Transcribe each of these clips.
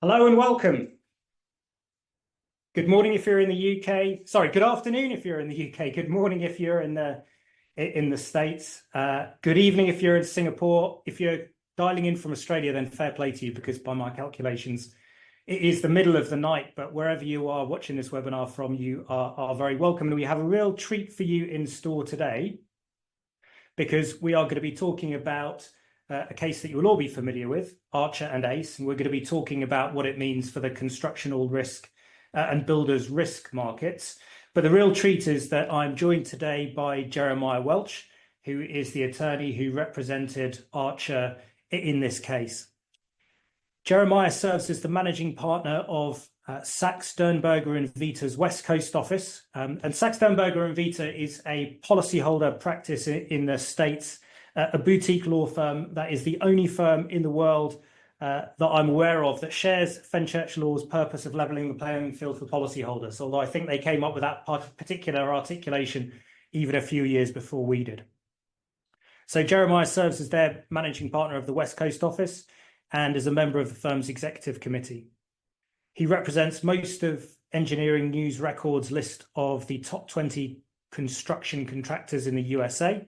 Hello and welcome. Good morning if you're in the UK. Sorry, good afternoon if you're in the UK. Good morning if you're in the States. Good evening if you're in Singapore. If you're dialing in from Australia, then fair play to you, because by my calculations, it is the middle of the night. But wherever you are watching this webinar from, you are very welcome. And we have a real treat for you in store today, because we are going to be talking about a case that you will all be familiar with, Archer and Ace, and we're going to be talking about what it means for the constructional risk and builders risk markets. But the real treat is that I'm joined today by Jeremiah Welch, who is the attorney who represented Archer in this case. Jeremiah serves as the managing partner of Saxe, Doernberger and Vita's West Coast office. And Saxe, Doernberger and Vita is a policyholder practice in the States, a boutique law firm that is the only firm in the world that I'm aware of that shares Fenchurch Law's purpose of levelling the playing field for policyholders, although I think they came up with that particular articulation even a few years before we did. So Jeremiah serves as their managing partner of the West Coast office and is a member of the firm's executive committee. He represents most of Engineering News Record's list of the top 20 construction contractors in the USA,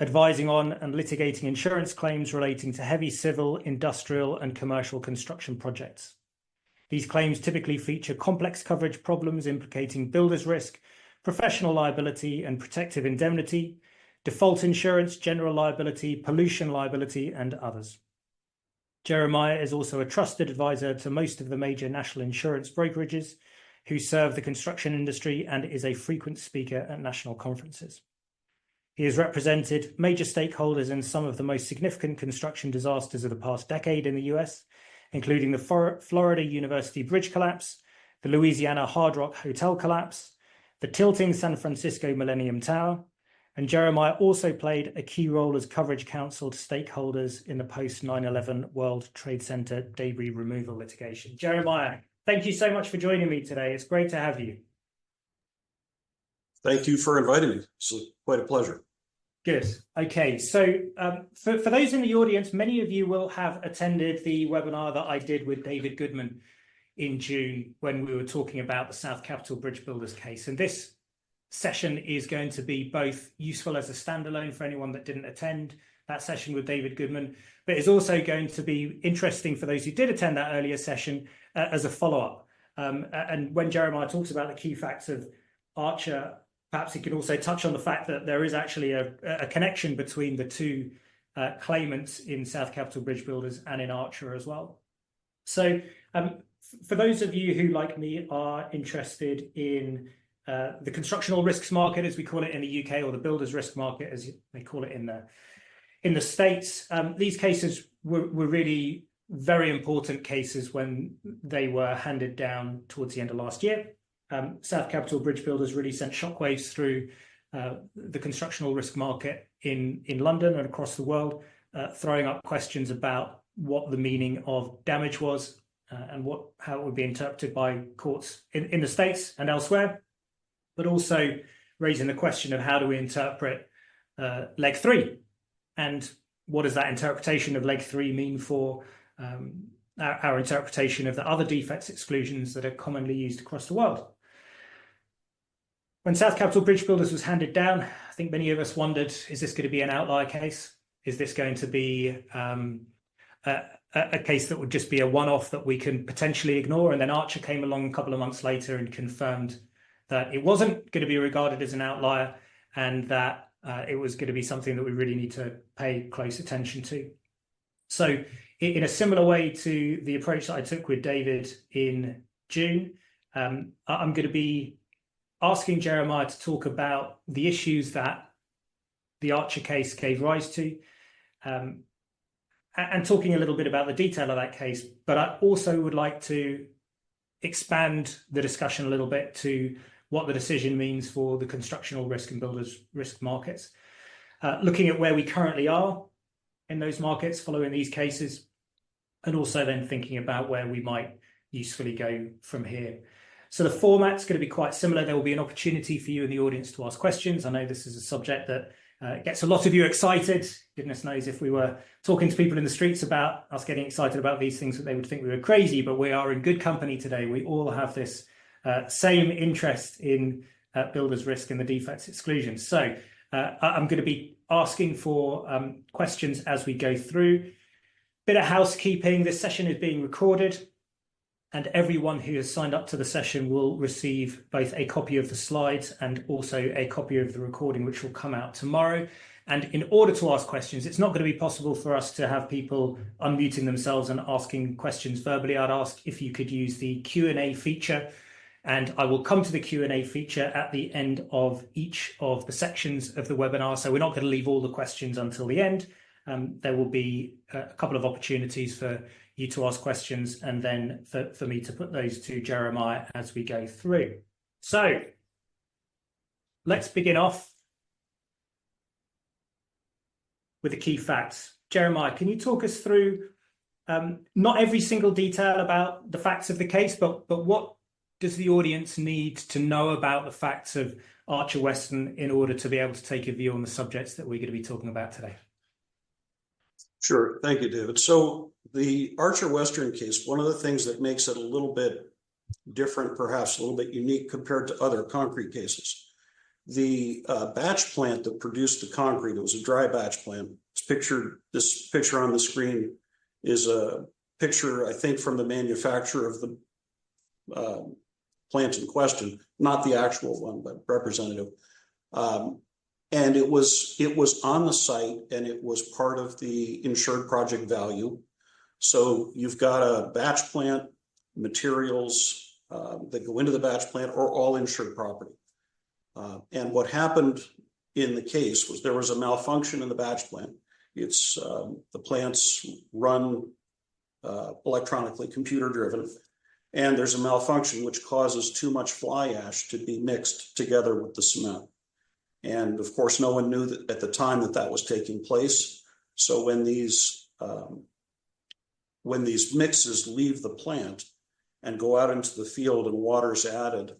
advising on and litigating insurance claims relating to heavy civil, industrial, and commercial construction projects. These claims typically feature complex coverage problems implicating builder's risk, professional liability and protective indemnity, default insurance, general liability, pollution liability, and others. Jeremiah is also a trusted advisor to most of the major national insurance brokerages who serve the construction industry and is a frequent speaker at national conferences. He has represented major stakeholders in some of the most significant construction disasters of the past decade in the US, including the Florida University Bridge collapse, the Louisiana Hard Rock Hotel collapse, the tilting San Francisco Millennium Tower, and Jeremiah also played a key role as coverage counsel to stakeholders in the post-9/11 World Trade Center debris removal litigation. Jeremiah, thank you so much for joining me today. It's great to have you. Thank you for inviting me. It's quite a pleasure. Good. Okay, so for those in the audience, many of you will have attended the webinar that I did with David Goodman in June when we were talking about the South Capitol Bridge Builders case. And this session is going to be both useful as a standalone for anyone that didn't attend that session with David Goodman, but it's also going to be interesting for those who did attend that earlier session as a follow-up. And when Jeremiah talks about the key facts of Archer, perhaps he could also touch on the fact that there is actually a connection between the two claimants in South Capitol Bridge Builders and in Archer as well. So for those of you who, like me, are interested in the constructional risks market, as we call it in the UK, or the builders risk market, as they call it in the States, these cases were really very important cases when they were handed down towards the end of last year. South Capitol Bridge Builders really sent shockwaves through the constructional risk market in London and across the world, throwing up questions about what the meaning of damage was and how it would be interpreted by courts in the States and elsewhere, but also raising the question of how do we interpret Leg 3, and what does that interpretation of Leg 3 mean for our interpretation of the other defects exclusions that are commonly used across the world. When South Capitol Bridge Builders was handed down, I think many of us wondered, is this going to be an outlier case? Is this going to be a case that would just be a one-off that we can potentially ignore? And then Archer came along a couple of months later and confirmed that it wasn't going to be regarded as an outlier, and that it was going to be something that we really need to pay close attention to. So in a similar way to the approach that I took with David in June, I'm going to be asking Jeremiah to talk about the issues that the Archer case gave rise to, and talking a little bit about the detail of that case. But I also would like to expand the discussion a little bit to what the decision means for the constructional risk and builders risk markets, looking at where we currently are in those markets following these cases, and also then thinking about where we might usefully go from here. So the format's going to be quite similar. There will be an opportunity for you in the audience to ask questions. I know this is a subject that It gets a lot of you excited. Goodness knows if we were talking to people in the streets about us getting excited about these things, that they would think we were crazy, but we are in good company today. We all have this same interest in builder's risk and the defects exclusion. So I'm going to be asking for questions as we go through. Bit of housekeeping. This session is being recorded, and everyone who has signed up to the session will receive both a copy of the slides and also a copy of the recording, which will come out tomorrow. And in order to ask questions, it's not going to be possible for us to have people unmuting themselves and asking questions verbally. I'd ask if you could use the Q&A feature, and I will come to the Q&A feature at the end of each of the sections of the webinar. So we're not going to leave all the questions until the end. There will be a couple of opportunities for you to ask questions, and then for me to put those to Jeremiah as we go through. So let's begin off with the key facts. Jeremiah, can you talk us through not every single detail about the facts of the case, but what does the audience need to know about the facts of Archer Western in order to be able to take a view on the subjects that we're going to be talking about today? Sure. Thank you, David. So the Archer Western case, one of the things that makes it a little bit different, perhaps a little bit unique compared to other concrete cases. The batch plant that produced the concrete, it was a dry batch plant. This picture on the screen is a picture, I think, from the manufacturer of the plant in question, not the actual one, but representative. And it was on the site, and it was part of the insured project value. So you've got a batch plant, materials that go into the batch plant, or all insured property. And what happened in the case was there was a malfunction in the batch plant. It's the plants run electronically, computer driven, and there's a malfunction which causes too much fly ash to be mixed together with the cement. And of course, no one knew that at the time that was taking place. So when these mixes leave the plant and go out into the field and water's added,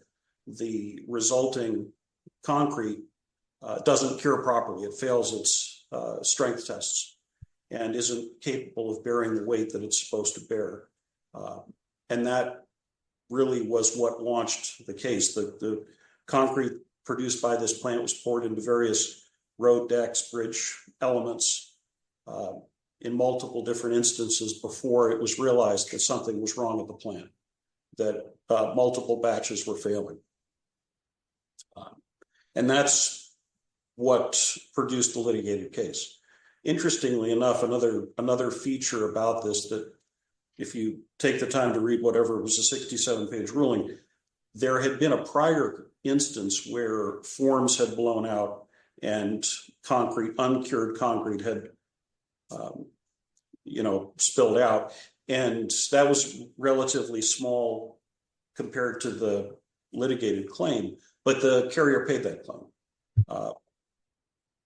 the resulting concrete doesn't cure properly. It fails its strength tests and isn't capable of bearing the weight that it's supposed to bear. And that really was what launched the case. The concrete produced by this plant was poured into various road decks, bridge elements in multiple different instances before it was realized that something was wrong with the plant, that multiple batches were failing. And that's what produced the litigated case. Interestingly enough, another feature about this, that if you take the time to read whatever was a 67-page ruling, there had been a prior instance where forms had blown out and uncured concrete had, spilled out. And that was relatively small compared to the litigated claim, but the carrier paid that claim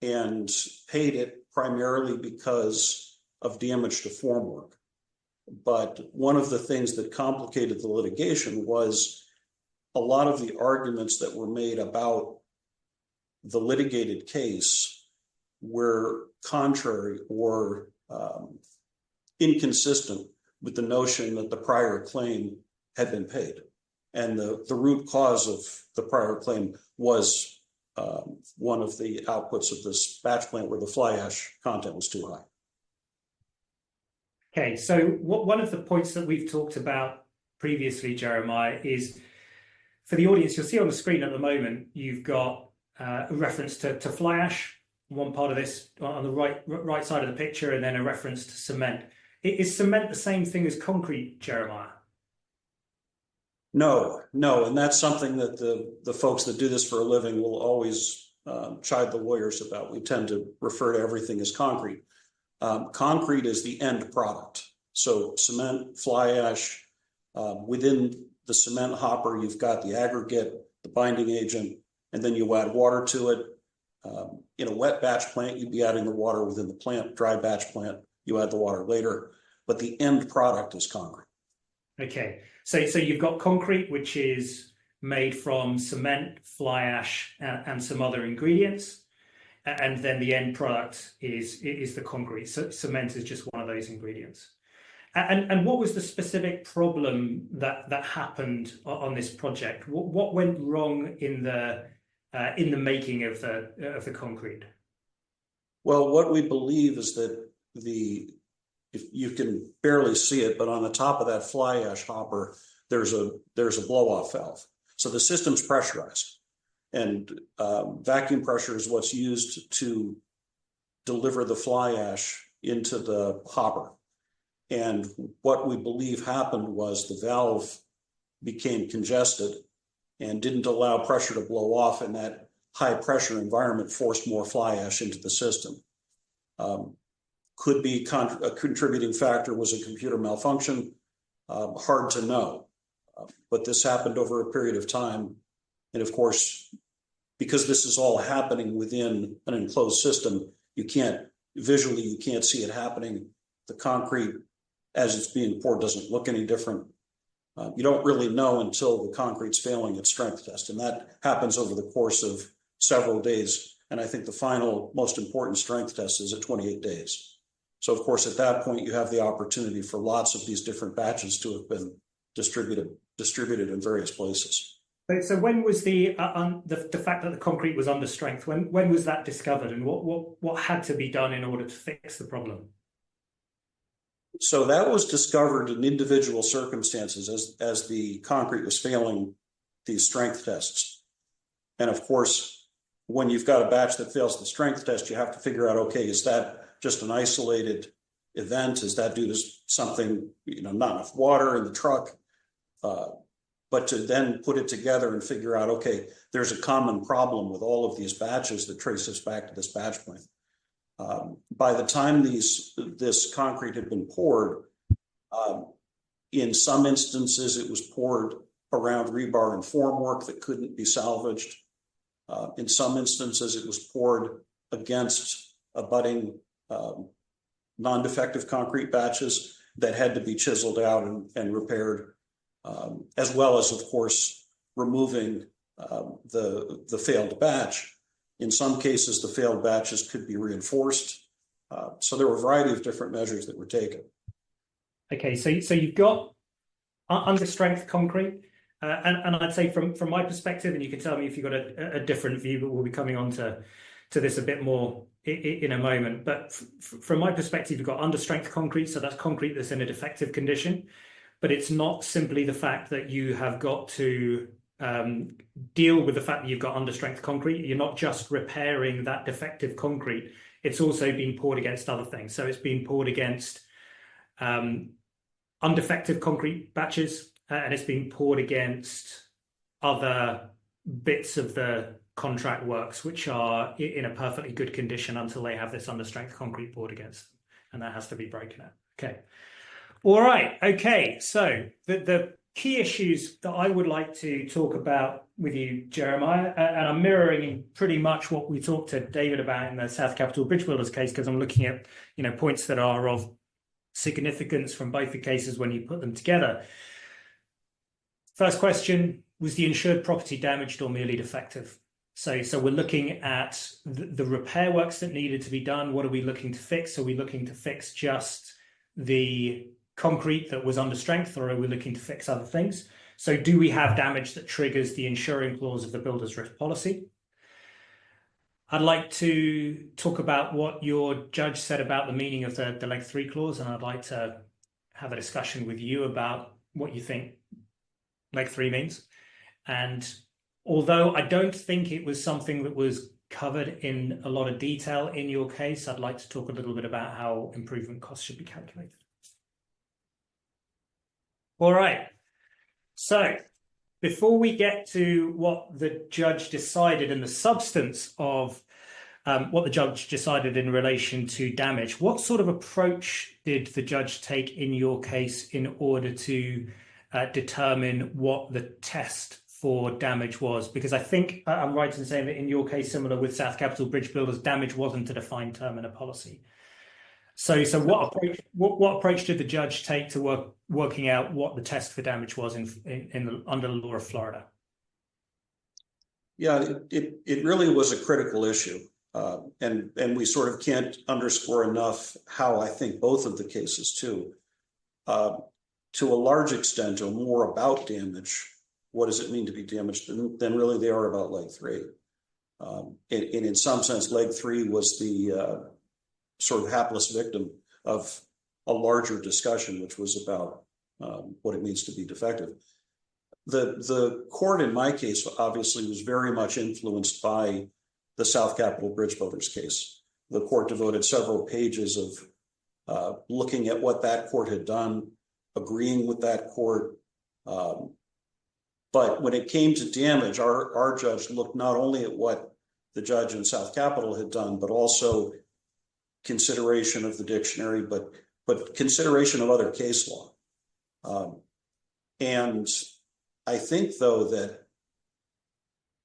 and paid it primarily because of damage to formwork. But one of the things that complicated the litigation was a lot of the arguments that were made about the litigated case were contrary or inconsistent with the notion that the prior claim had been paid. And the root cause of the prior claim was one of the outputs of this batch plant where the fly ash content was too high. Okay, so one of the points that we've talked about previously, Jeremiah, is for the audience, you'll see on the screen at the moment, you've got a reference to fly ash, one part of this on the right side of the picture, and then a reference to cement. Is cement the same thing as concrete, Jeremiah? No, and that's something that the folks that do this for a living will always chide the lawyers about. We tend to refer to everything as concrete. Concrete is the end product. So cement, fly ash, within the cement hopper, you've got the aggregate, the binding agent, and then you add water to it. In a wet batch plant, you'd be adding the water within the plant. Dry batch plant, you add the water later, but the end product is concrete. Okay, so you've got concrete, which is made from cement, fly ash, and some other ingredients. and then the end product is the concrete. So cement is just one of those ingredients. And what was the specific problem that happened on this project? What went wrong in the making of the concrete? Well, what we believe is that if you can barely see it, but on the top of that fly ash hopper, there's a blow-off valve. So the system's pressurized, and vacuum pressure is what's used to deliver the fly ash into the hopper. And what we believe happened was the valve became congested and didn't allow pressure to blow off, and that high pressure environment forced more fly ash into the system. Could be a contributing factor was a computer malfunction. Hard to know, but this happened over a period of time. And of course, because this is all happening within an enclosed system, you can't see it happening. The concrete, as it's being poured, doesn't look any different. You don't really know until the concrete's failing its strength test, and that happens over the course of several days. And I think the final most important strength test is at 28 days. So of course, at that point, you have the opportunity for lots of these different batches to have been distributed in various places. So when was the fact that the concrete was under strength? When was that discovered, and what had to be done in order to fix the problem? So that was discovered in individual circumstances as the concrete was failing these strength tests. And of course, when you've got a batch that fails the strength test, you have to figure out, okay, is that just an isolated event? Is that due to something, not enough water in the truck? But to then put it together and figure out, okay, there's a common problem with all of these batches that traces back to this batch point. By the time this concrete had been poured, in some instances it was poured around rebar and formwork that couldn't be salvaged. In some instances it was poured against abutting non-defective concrete batches that had to be chiseled out and repaired, as well as, of course, removing the failed batch. In some cases, the failed batches could be reinforced. So there were a variety of different measures that were taken. Okay, so you've got under strength concrete, and I'd say from my perspective, and you can tell me if you've got a different view, but we'll be coming on to this a bit more in a moment. But from my perspective, you've got under strength concrete, so that's concrete that's in a defective condition. But it's not simply the fact that you have got to deal with the fact that you've got under strength concrete. You're not just repairing that defective concrete. It's also being poured against other things. So it's being poured against undefective concrete batches, and it's being poured against other bits of the contract works which are in a perfectly good condition until they have this under strength concrete poured against them, and that has to be broken out. Okay. All right. Okay. So the key issues that I would like to talk about with you, Jeremiah, and I'm mirroring pretty much what we talked to David about in the South Capital Bridge Builders case, because I'm looking at points that are of significance from both the cases when you put them together. First question: was the insured property damaged or merely defective? So we're looking at the repair works that needed to be done. What are we looking to fix? Are we looking to fix just the concrete that was under strength, or are we looking to fix other things? So do we have damage that triggers the insuring clause of the builder's risk policy? I'd like to talk about what your judge said about the meaning of the leg 3 clause, and I'd like to have a discussion with you about what you think leg 3 means. And although I don't think it was something that was covered in a lot of detail in your case, I'd like to talk a little bit about how improvement costs should be calculated. All right. So before we get to what the judge decided and the substance of what the judge decided in relation to damage, what sort of approach did the judge take in your case in order to determine what the test for damage was? Because I think I'm right in saying that in your case, similar with South Capital Bridge Builders, damage wasn't a defined term in a policy. So what approach did the judge take to working out what the test for damage was under the law of Florida? Yeah, it really was a critical issue. And we sort of can't underscore enough how I think both of the cases too, to a large extent, are more about damage. What does it mean to be damaged than really they are about leg three. And in some sense, leg three was the sort of hapless victim of a larger discussion, which was about what it means to be defective. The court in my case obviously was very much influenced by the South Capitol Bridge Builders case. The court devoted several pages of looking at what that court had done, agreeing with that court. But when it came to damage, our judge looked not only at what the judge in South Capitol had done, but also consideration of the dictionary, but consideration of other case law. And I think, though, that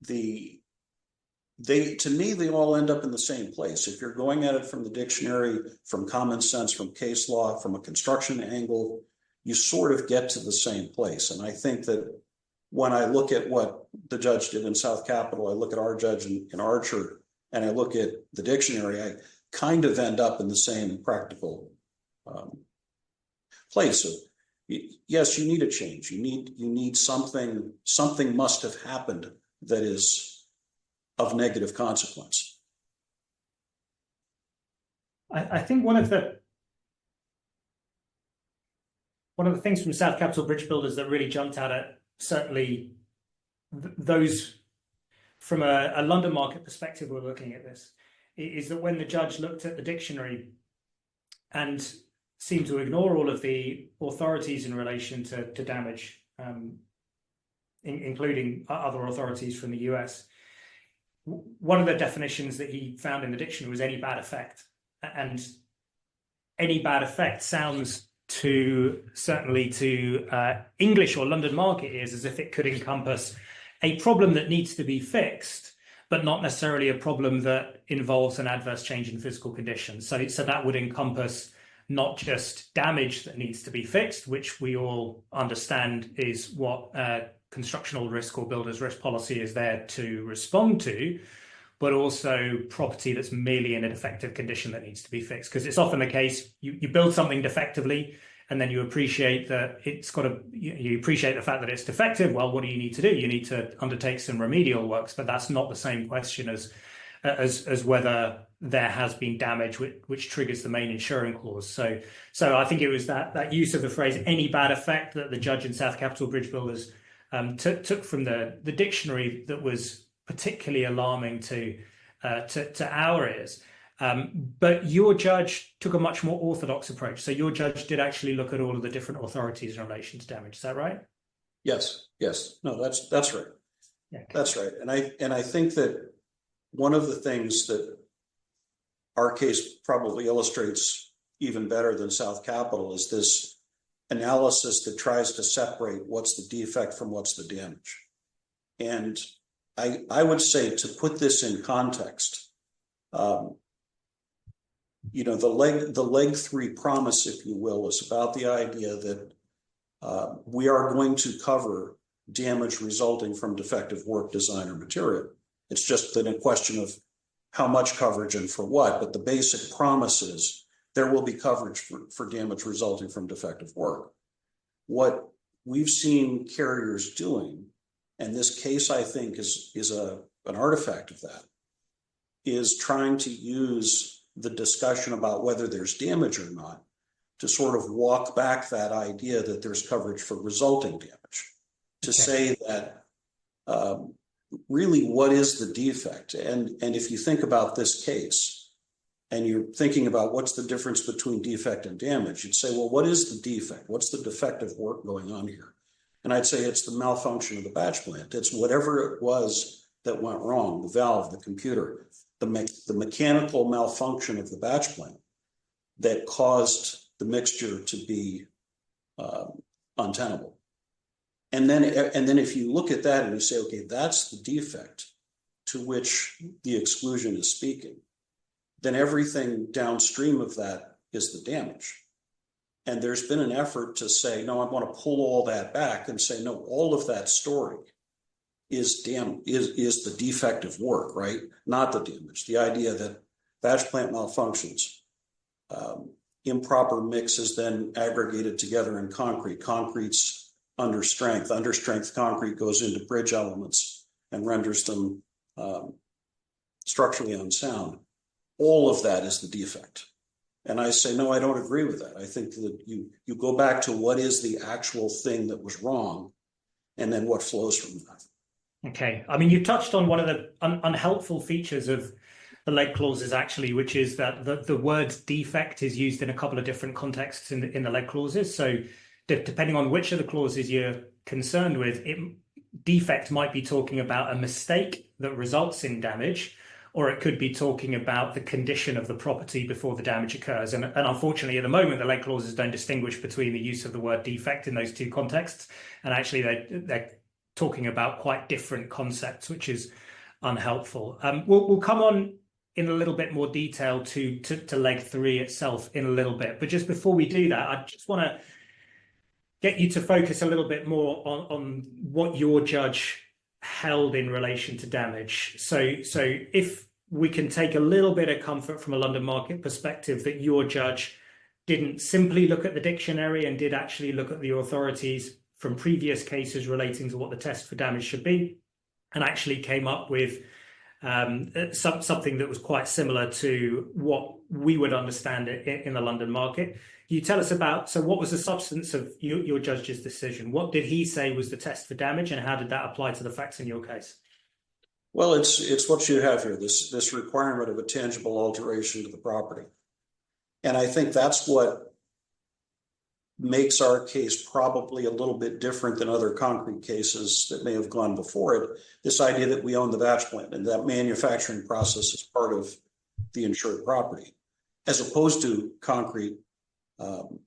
to me, they all end up in the same place. If you're going at it from the dictionary, from common sense, from case law, from a construction angle, you sort of get to the same place. And I think that when I look at what the judge did in South Capitol, I look at our judge in Archer, and I look at the dictionary, I kind of end up in the same practical place. So, yes, you need a change. You need something must have happened that is of negative consequence. I think one of the things from South Capitol Bridge Builders that really jumped out at certainly those from a London market perspective were looking at this is that when the judge looked at the dictionary and seemed to ignore all of the authorities in relation to damage, including other authorities from the US, one of the definitions that he found in the dictionary was any bad effect. And any bad effect sounds certainly to English or London market ears as if it could encompass a problem that needs to be fixed, but not necessarily a problem that involves an adverse change in physical conditions. So that would encompass not just damage that needs to be fixed, which we all understand is what constructional risk or builder's risk policy is there to respond to, but also property that's merely in a defective condition that needs to be fixed. Because it's often the case, you build something defectively, and then you appreciate that you appreciate the fact that it's defective. Well, what do you need to do? You need to undertake some remedial works, but that's not the same question as whether there has been damage which triggers the main insuring clause. So I think it was that use of the phrase "any bad effect" that the judge in South Capitol Bridge Builders took from the dictionary that was particularly alarming to our ears. But your judge took a much more orthodox approach. So your judge did actually look at all of the different authorities in relation to damage. Is that right? Yes. No, that's right. Yeah, okay. That's right. And I think that one of the things that our case probably illustrates even better than South Capitol is this analysis that tries to separate what's the defect from what's the damage. And I would say, to put this in context, the leg three promise, if you will, is about the idea that we are going to cover damage resulting from defective work, design, or material. It's just then a question of how much coverage and for what, but the basic promise is there will be coverage for damage resulting from defective work. What we've seen carriers doing, and this case I think is an artifact of that, is trying to use the discussion about whether there's damage or not to sort of walk back that idea that there's coverage for resulting damage, to say that really what is the defect? And if you think about this case and you're thinking about what's the difference between defect and damage, you'd say, well, what is the defect? What's the defective work going on here? And I'd say it's the malfunction of the batch plant. It's whatever it was that went wrong, the valve, the computer, the mechanical malfunction of the batch plant that caused the mixture to be untenable. And then if you look at that and you say, okay, that's the defect to which the exclusion is speaking, then everything downstream of that is the damage. And there's been an effort to say, no, I want to pull all that back and say, no, all of that story is the defective work, right? Not the damage. The idea that batch plant malfunctions, improper mix is then aggregated together in concrete. Concrete's under strength. Under strength concrete goes into bridge elements and renders them structurally unsound. All of that is the defect. And I say, no, I don't agree with that. I think that you go back to what is the actual thing that was wrong, and then what flows from that. Okay. I mean, you touched on one of the unhelpful features of the leg clauses, actually, which is that the word defect is used in a couple of different contexts in the leg clauses. So depending on which of the clauses you're concerned with, defect might be talking about a mistake that results in damage, or it could be talking about the condition of the property before the damage occurs. And unfortunately, at the moment, the leg clauses don't distinguish between the use of the word defect in those two contexts. And actually, they're talking about quite different concepts, which is unhelpful. We'll come on in a little bit more detail to leg 3 itself in a little bit. But just before we do that, I just want to get you to focus a little bit more on what your judge held in relation to damage. So if we can take a little bit of comfort from a London Market perspective that your judge didn't simply look at the dictionary and did actually look at the authorities from previous cases relating to what the test for damage should be, and actually came up with something that was quite similar to what we would understand it in the London Market. You tell us about, so what was the substance of your judge's decision? What did he say was the test for damage, and how did that apply to the facts in your case? Well, it's what you have here, this requirement of a tangible alteration to the property. And I think that's what makes our case probably a little bit different than other concrete cases that may have gone before it. This idea that we own the batch plant and that manufacturing process is part of the insured property, as opposed to concrete,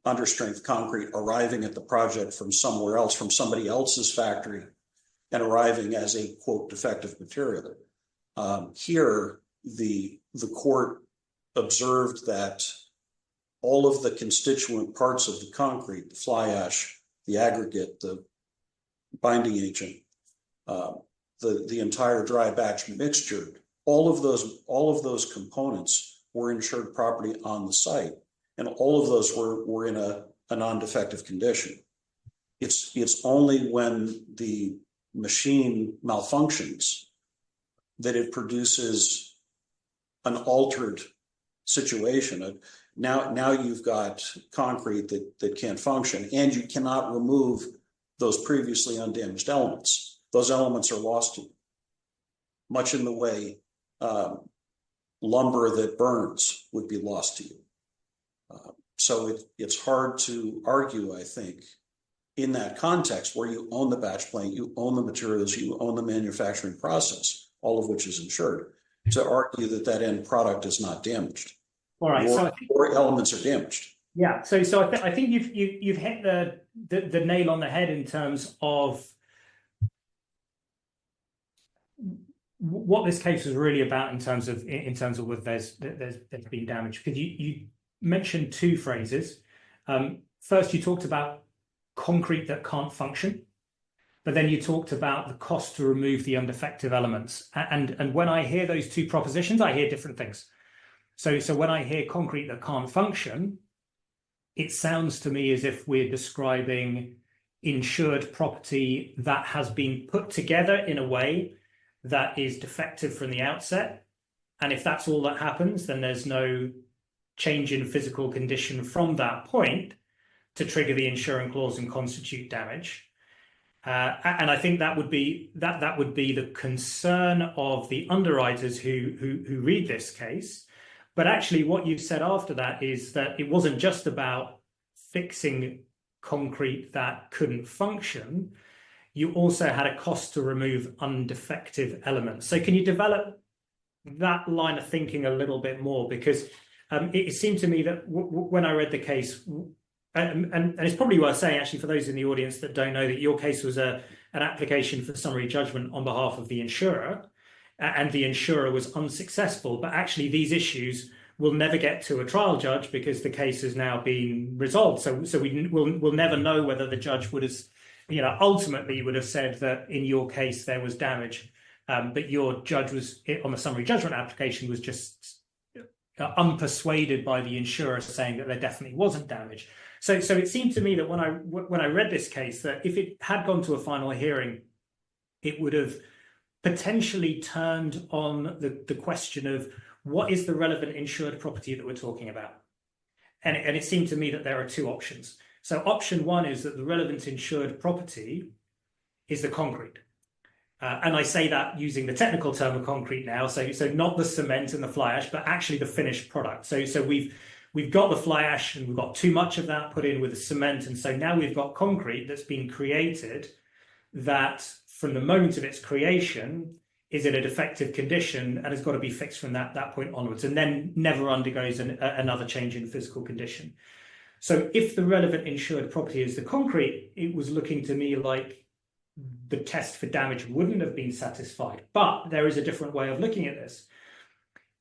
under strength concrete arriving at the project from somewhere else, from somebody else's factory, and arriving as a quote defective material. Here, the court observed that all of the constituent parts of the concrete, the fly ash, the aggregate, the binding agent, the entire dry batch mixture, all of those components were insured property on the site, and all of those were in a non-defective condition. It's only when the machine malfunctions that it produces an altered situation. Now you've got concrete that can't function, and you cannot remove those previously undamaged elements. Those elements are lost to you, much in the way lumber that burns would be lost to you. So it's hard to argue, I think, in that context where you own the batch plant, you own the materials, you own the manufacturing process, all of which is insured, to argue that end product is not damaged. All right, or elements are damaged. Yeah, so I think you've hit the nail on the head in terms of what this case was really about in terms of whether there's been damage. Because you mentioned two phrases. First, you talked about concrete that can't function, but then you talked about the cost to remove the undefective elements. And when I hear those two propositions, I hear different things. So when I hear concrete that can't function, it sounds to me as if we're describing insured property that has been put together in a way that is defective from the outset. And if that's all that happens, then there's no change in physical condition from that point to trigger the insurance clause and constitute damage. And I think that would be the concern of the underwriters who read this case. But actually, what you said after that is that it wasn't just about fixing concrete that couldn't function. You also had a cost to remove undefective elements. So can you develop that line of thinking a little bit more? Because it seemed to me that when I read the case, and it's probably worth saying, actually, for those in the audience that don't know, that your case was an application for summary judgment on behalf of the insurer, and the insurer was unsuccessful. But actually, these issues will never get to a trial judge because the case has now been resolved. So we'll never know whether the judge would have ultimately you would have said that in your case there was damage, but your judge was on the summary judgment application was just unpersuaded by the insurer saying that there definitely wasn't damage. So it seemed to me that when I read this case, that if it had gone to a final hearing, it would have potentially turned on the question of what is the relevant insured property that we're talking about. And it seemed to me that there are two options. So option one is that the relevant insured property is the concrete. And I say that using the technical term of concrete now. So not the cement and the fly ash, but actually the finished product. So we've got the fly ash and we've got too much of that put in with the cement. And so now we've got concrete that's been created that from the moment of its creation is in a defective condition and has got to be fixed from that point onwards, and then never undergoes another change in physical condition. So if the relevant insured property is the concrete, it was looking to me like the test for damage wouldn't have been satisfied. But there is a different way of looking at this.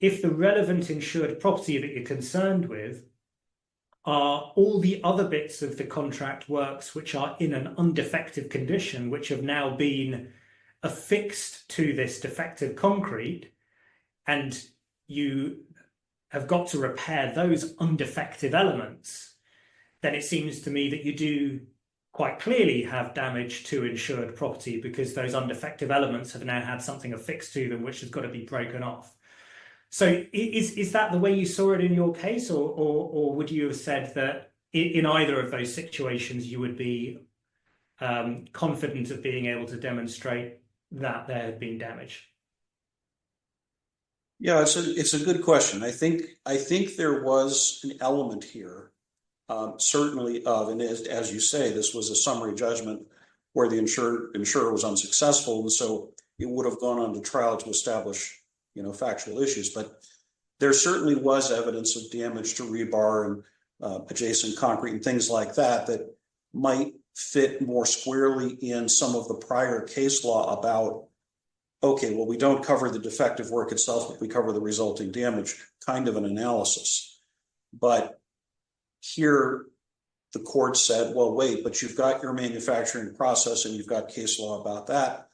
If the relevant insured property that you're concerned with are all the other bits of the contract works which are in an undefective condition, which have now been affixed to this defective concrete, and you have got to repair those undefective elements, then it seems to me that you do quite clearly have damage to insured property, because those undefective elements have now had something affixed to them which has got to be broken off. So is that the way you saw it in your case, or would you have said that in either of those situations you would be confident of being able to demonstrate that there had been damage? Yeah, it's a good question. I think there was an element here, certainly of, and as you say, this was a summary judgment where the insurer was unsuccessful, and so it would have gone on to trial to establish, factual issues. But there certainly was evidence of damage to rebar and adjacent concrete and things like that might fit more squarely in some of the prior case law about, okay, well, we don't cover the defective work itself, but we cover the resulting damage, kind of an analysis. But here the court said, well, wait, but you've got your manufacturing process and you've got case law about that.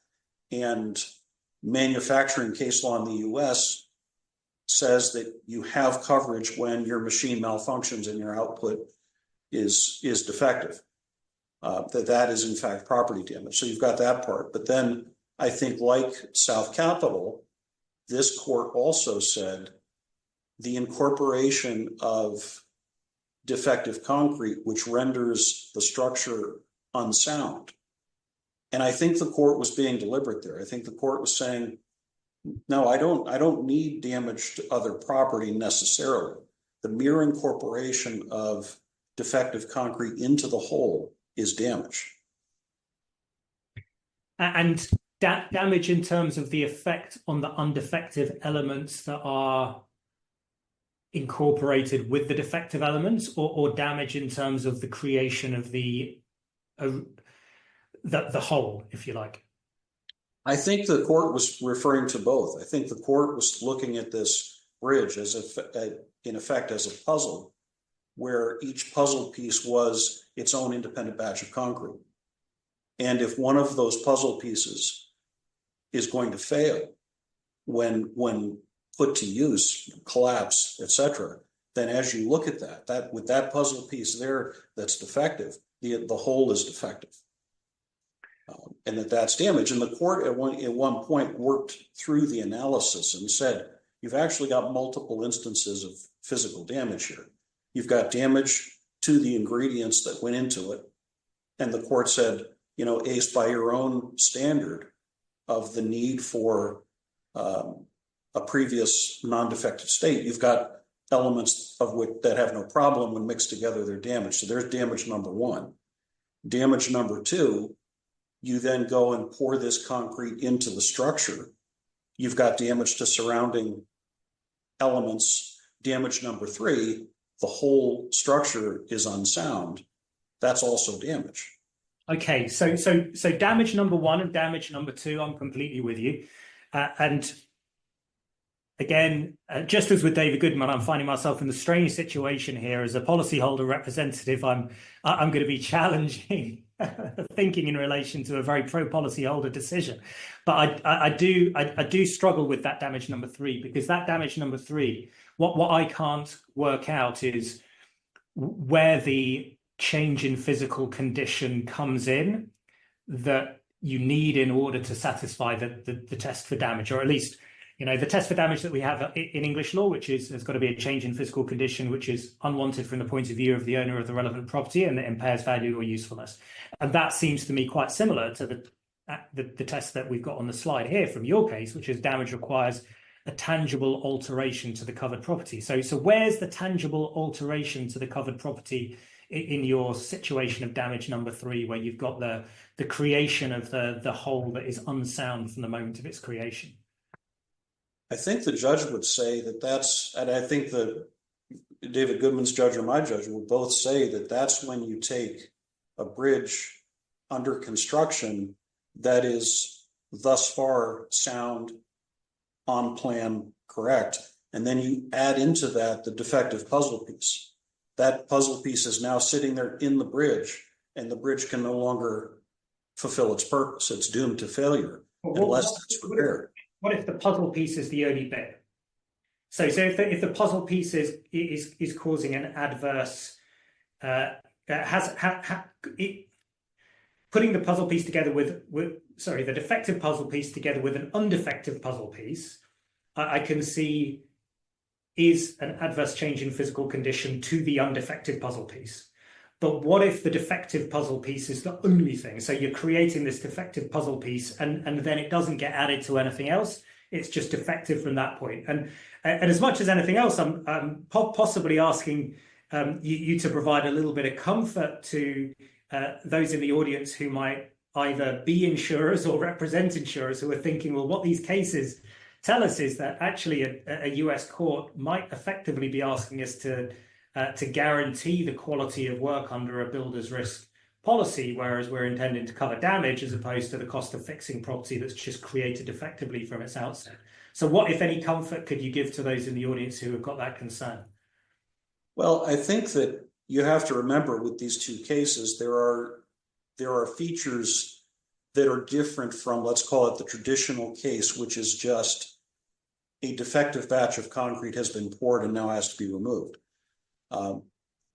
And manufacturing case law in the US says that you have coverage when your machine malfunctions and your output is defective. That is in fact property damage. So you've got that part. But then I think, like South Capital, this court also said the incorporation of defective concrete, which renders the structure unsound. And I think the court was being deliberate there. I think the court was saying, no, I don't need damage to other property necessarily. The mere incorporation of defective concrete into the whole is damage. And damage in terms of the effect on the undefective elements that are incorporated with the defective elements, or damage in terms of the creation of the whole, if you like? I think the court was referring to both. I think the court was looking at this bridge as in effect as a puzzle, where each puzzle piece was its own independent batch of concrete. And if one of those puzzle pieces is going to fail when put to use, collapse, etc., then as you look at that with that puzzle piece there that's defective, the whole is defective. And that's damage. And the court at one point worked through the analysis and said, you've actually got multiple instances of physical damage here. You've got damage to the ingredients that went into it. And the court said, Ace, by your own standard of the need for a previous non-defective state, you've got elements of which that have no problem when mixed together, they're damaged. So there's damage number one. Damage number two, you then go and pour this concrete into the structure. You've got damage to surrounding elements. Damage number three, the whole structure is unsound. That's also damage. Okay, so damage number one and damage number two, I'm completely with you. And again, just as with David Goodman, I'm finding myself in the strange situation here as a policyholder representative. I'm going to be challenging thinking in relation to a very pro-policyholder decision. But I do struggle with that damage number 3, because that damage number 3, what I can't work out is where the change in physical condition comes in that you need in order to satisfy the test for damage, or at least, the test for damage that we have in English law, which is there's got to be a change in physical condition which is unwanted from the point of view of the owner of the relevant property and that impairs value or usefulness. And that seems to me quite similar to the test that we've got on the slide here from your case, which is damage requires a tangible alteration to the covered property. So where's the tangible alteration to the covered property in your situation of damage number 3, where you've got the creation of the whole that is unsound from the moment of its creation? I think the judge would say that that's, and I think that David Goodman's judge or my judge would both say that that's when you take a bridge under construction that is thus far sound, on plan, correct, and then you add into that the defective puzzle piece. That puzzle piece is now sitting there in the bridge, and the bridge can no longer fulfill its purpose. It's doomed to failure unless it's repaired. What if the puzzle piece is the only bit? So if the puzzle piece is causing an adverse, putting the puzzle piece together the defective puzzle piece together with an undefective puzzle piece, I can see is an adverse change in physical condition to the undefective puzzle piece. But what if the defective puzzle piece is the only thing? So you're creating this defective puzzle piece and then it doesn't get added to anything else. It's just defective from that point. And as much as anything else, I'm possibly asking you to provide a little bit of comfort to those in the audience who might either be insurers or represent insurers who are thinking, well, what these cases tell us is that actually a US court might effectively be asking us to guarantee the quality of work under a builder's risk policy, whereas we're intending to cover damage as opposed to the cost of fixing property that's just created effectively from its outset. So what, if any, comfort could you give to those in the audience who have got that concern? Well, I think that you have to remember with these two cases, there are features that are different from, let's call it the traditional case, which is just a defective batch of concrete has been poured and now has to be removed.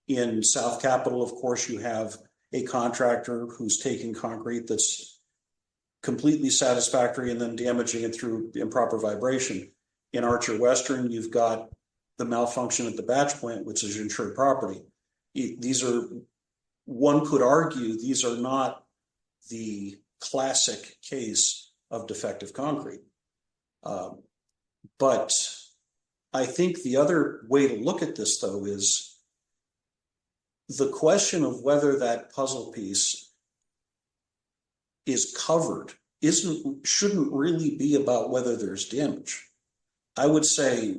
In South Capitol, of course, you have a contractor who's taking concrete that's completely satisfactory and then damaging it through improper vibration. In Archer Western, you've got the malfunction at the batch plant, which is insured property. These are, one could argue, these are not the classic case of defective concrete. But I think the other way to look at this, though, is the question of whether that puzzle piece is covered shouldn't really be about whether there's damage. I would say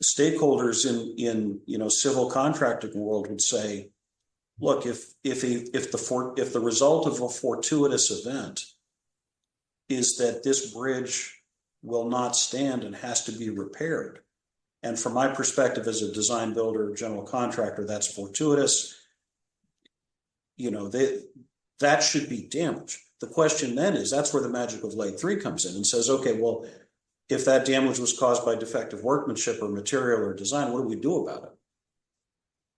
stakeholders in civil contracting world would say, look, if the result of a fortuitous event is that this bridge will not stand and has to be repaired, and from my perspective as a design builder, general contractor, that's fortuitous, that should be damage. The question then is, that's where the magic of leg 3 comes in and says, okay, well, if that damage was caused by defective workmanship or material or design, what do we do about it?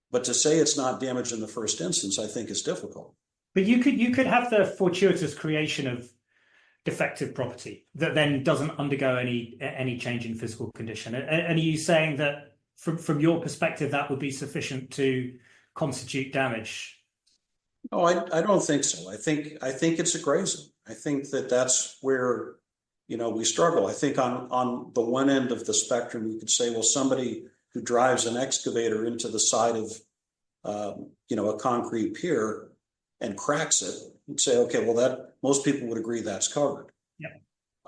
But to say it's not damage in the first instance, I think is difficult. But you could have the fortuitous creation of defective property that then doesn't undergo any change in physical condition. And are you saying that from your perspective that would be sufficient to constitute damage? No, I don't think so. I think it's a gray zone. I think that's where we struggle. I think on the one end of the spectrum, you could say, well, somebody who drives an excavator into the side of a concrete pier and cracks it, you'd say, okay, well, that most people would agree that's covered. Yeah.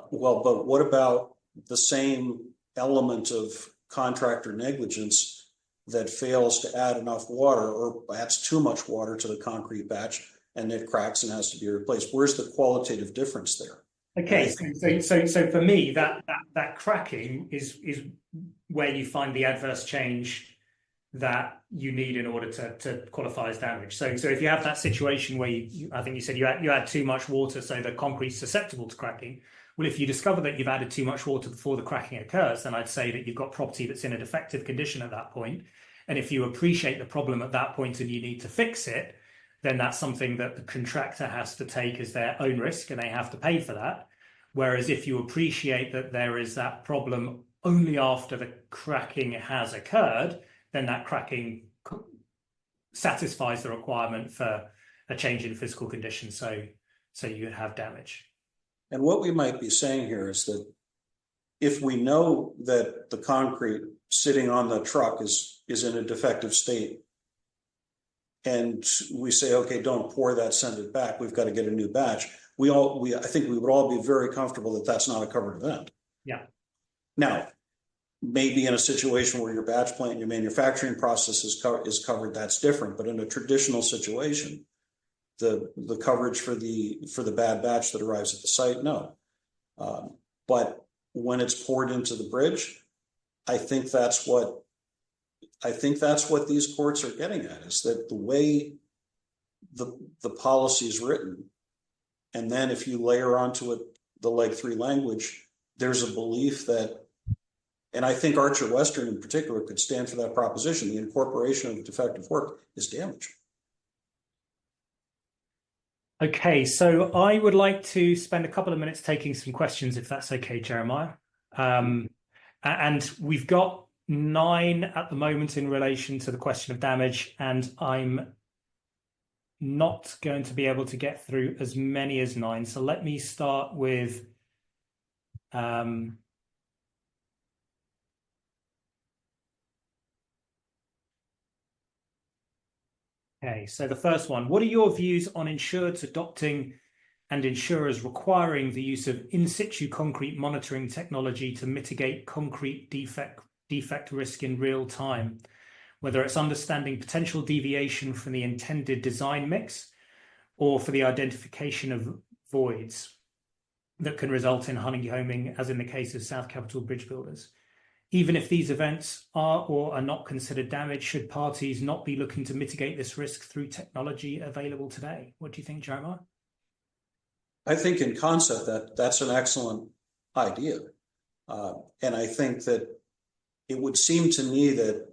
Well, but what about the same element of contractor negligence that fails to add enough water or adds too much water to the concrete batch and it cracks and has to be replaced? Where's the qualitative difference there? Okay, so for me, that cracking is where you find the adverse change that you need in order to qualify as damage. So if you have that situation where I think you said you add too much water, so the concrete's susceptible to cracking. Well, if you discover that you've added too much water before the cracking occurs, then I'd say that you've got property that's in a defective condition at that point. And if you appreciate the problem at that point and you need to fix it, then that's something that the contractor has to take as their own risk, and they have to pay for that. Whereas if you appreciate that there is that problem only after the cracking has occurred, then that cracking satisfies the requirement for a change in physical condition. So you have damage. And what we might be saying here is that if we know that the concrete sitting on the truck is in a defective state, and we say, okay, don't pour that, send it back, we've got to get a new batch. I think we would all be very comfortable that that's not a covered event. Yeah. Now, maybe in a situation where your batch plant and your manufacturing process is covered, that's different. But in a traditional situation, the coverage for the bad batch that arrives at the site, no. But when it's poured into the bridge, I think that's what these courts are getting at, is that the way the policy is written, and then if you layer onto it the Leg 3 language, there's a belief that, and I think Archer Western in particular could stand for that proposition, the incorporation of defective work is damage. Okay, so I would like to spend a couple of minutes taking some questions, if that's okay, Jeremiah. And we've got 9 at the moment in relation to the question of damage, and I'm not going to be able to get through as many as 9. So let me start with okay, so the first one, what are your views on insureds adopting and insurers requiring the use of in situ concrete monitoring technology to mitigate concrete defect risk in real time, whether it's understanding potential deviation from the intended design mix or for the identification of voids that can result in honeycombing, as in the case of South Capitol bridge builders? Even if these events are or are not considered damage, should parties not be looking to mitigate this risk through technology available today? What do you think, Jeremiah? I think in concept that's an excellent idea. And I think that it would seem to me that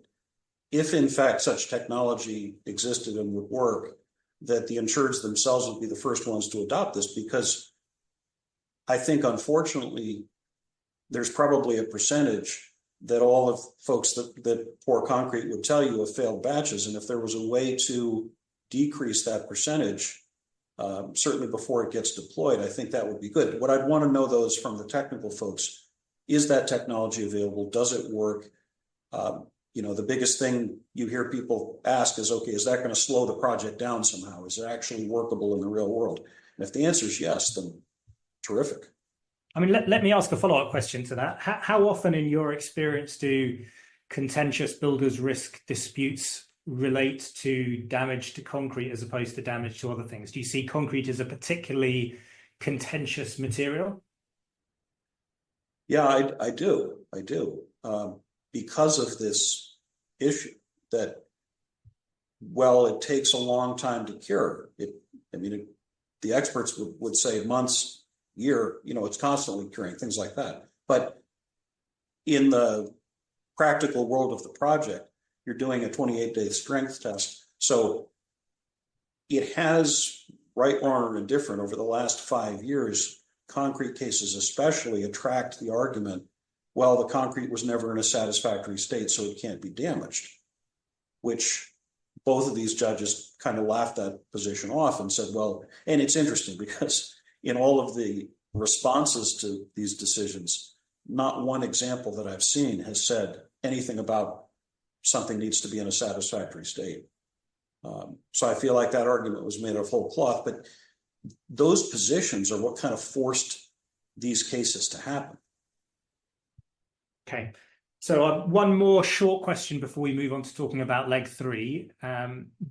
if in fact such technology existed and would work, that the insureds themselves would be the first ones to adopt this, because I think unfortunately there's probably a percentage that all of folks that pour concrete would tell you have failed batches. And if there was a way to decrease that percentage, certainly before it gets deployed, I think that would be good. What I'd want to know, though, is from the technical folks, is that technology available? Does it work? The biggest thing you hear people ask is, okay, is that going to slow the project down somehow? Is it actually workable in the real world? And if the answer is yes, then terrific. I mean, let me ask a follow-up question to that. How often in your experience do contentious builders risk disputes relate to damage to concrete as opposed to damage to other things? Do you see concrete as a particularly contentious material? Yeah, I do. Because of this issue that, well, it takes a long time to cure. The experts would say months, year, it's constantly curing, things like that. But in the practical world of the project, you're doing a 28-day strength test. So it has, right, wrong, or indifferent, over the last 5 years, concrete cases especially attract the argument, well, the concrete was never in a satisfactory state, so it can't be damaged, which both of these judges kind of laughed that position off and said, well, and it's interesting because in all of the responses to these decisions, not one example that I've seen has said anything about something needs to be in a satisfactory state. So I feel like that argument was made of whole cloth, but those positions are what kind of forced these cases to happen. Okay. So one more short question before we move on to talking about leg 3.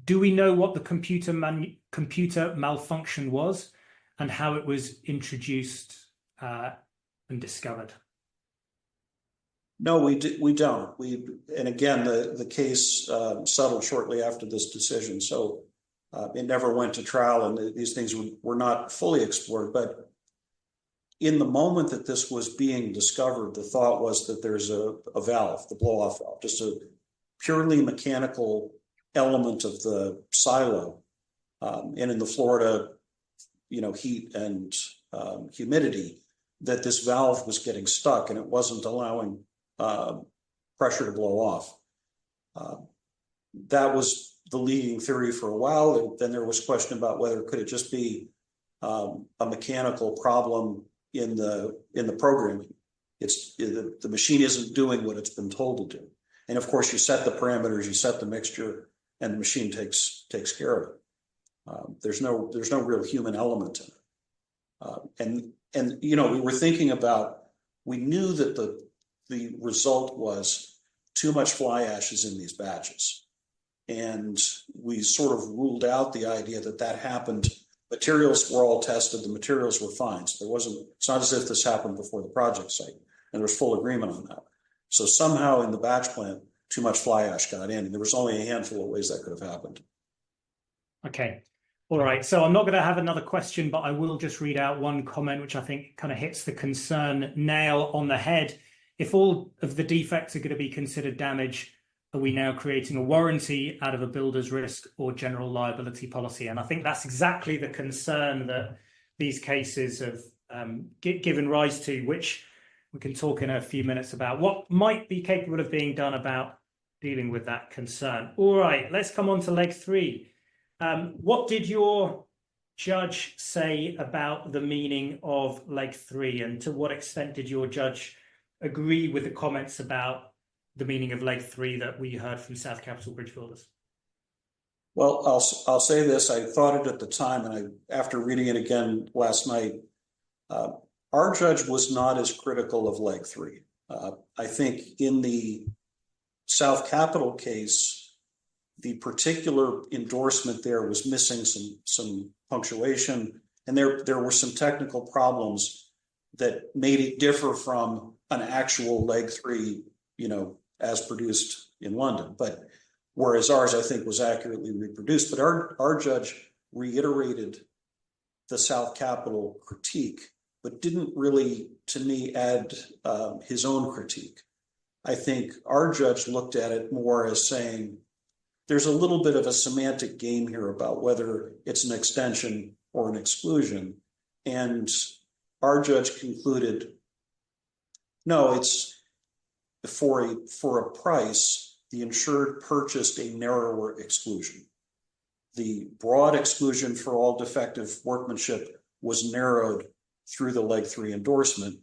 Do we know what the computer malfunction was and how it was introduced and discovered? No, we don't. And again, the case settled shortly after this decision, so it never went to trial, and these things were not fully explored. But in the moment that this was being discovered, the thought was that there's a valve, the blow-off valve, just a purely mechanical element of the silo, and in the Florida, heat and humidity, that this valve was getting stuck and it wasn't allowing pressure to blow off. That was the leading theory for a while. And then there was question about whether could it just be a mechanical problem in the programming. The machine isn't doing what it's been told to do. And of course, you set the parameters, you set the mixture, and the machine takes care of it. There's no real human element in it. And we were thinking about, we knew that the result was too much fly ash is in these batches. And we sort of ruled out the idea that happened. Materials were all tested, the materials were fine. So it's not as if this happened before the project site, and there was full agreement on that. So somehow in the batch plant, too much fly ash got in, and there was only a handful of ways that could have happened. Okay. All right. So I'm not going to have another question, but I will just read out one comment, which I think kind of hits the concern nail on the head. If all of the defects are going to be considered damage, are we now creating a warranty out of a builder's risk or general liability policy? And I think that's exactly the concern that these cases have given rise to, which we can talk in a few minutes about what might be capable of being done about dealing with that concern. All right, let's come on to leg 3. What did your judge say about the meaning of leg 3, and to what extent did your judge agree with the comments about the meaning of leg 3 that we heard from South Capital Bridge Builders? Well, I'll say this. I thought it at the time, and after reading it again last night, our judge was not as critical of leg 3. I think in the South Capital case, the particular endorsement there was missing some punctuation, and there were some technical problems that made it differ from an actual leg 3, as produced in London. But whereas ours, I think, was accurately reproduced. But our judge reiterated the South Capital critique, but didn't really, to me, add his own critique. I think our judge looked at it more as saying, there's a little bit of a semantic game here about whether it's an extension or an exclusion. And our judge concluded, no, it's for a price, the insured purchased a narrower exclusion. The broad exclusion for all defective workmanship was narrowed through the leg 3 endorsement.